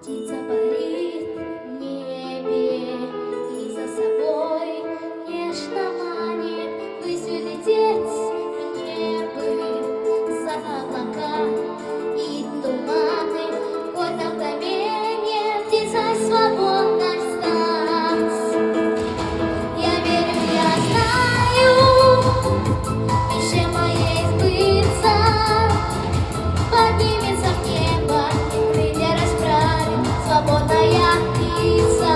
Птица парит в небе и за собой нежно манит ввысь улететь мне бы за облака и туманы. Хоть на мгновение птицей свободной стать. Я верю, я знаю, мечте моей сбыться. Поднимется в небо и крылья расправит свободная птица.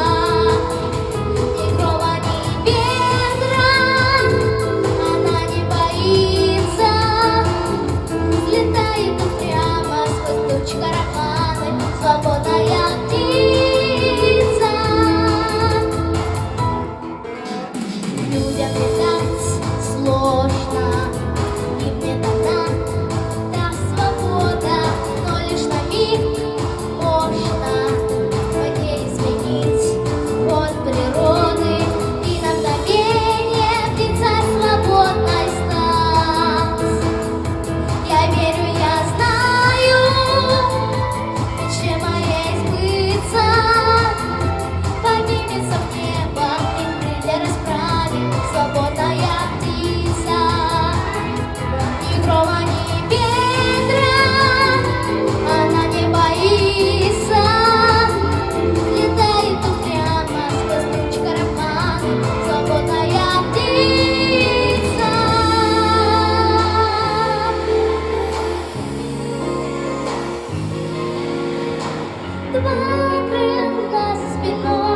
Ни грома, ни ветра она не боится. Взлетает упрямо сквозь тучи караваны свободная птица. Людям летать сложно, им не дана та свобода, но лишь на миг можно в воде изменить ход природы и на мгновение птицей свободной стать. Я верю, я знаю, мечте моей сбыться. Поднимется в небо и крылья расправит свободная птица. Ни грома, ни ветра она не боится. Летает упрямо сквозь тучи караваны свободная птица. Два крыла за спиной.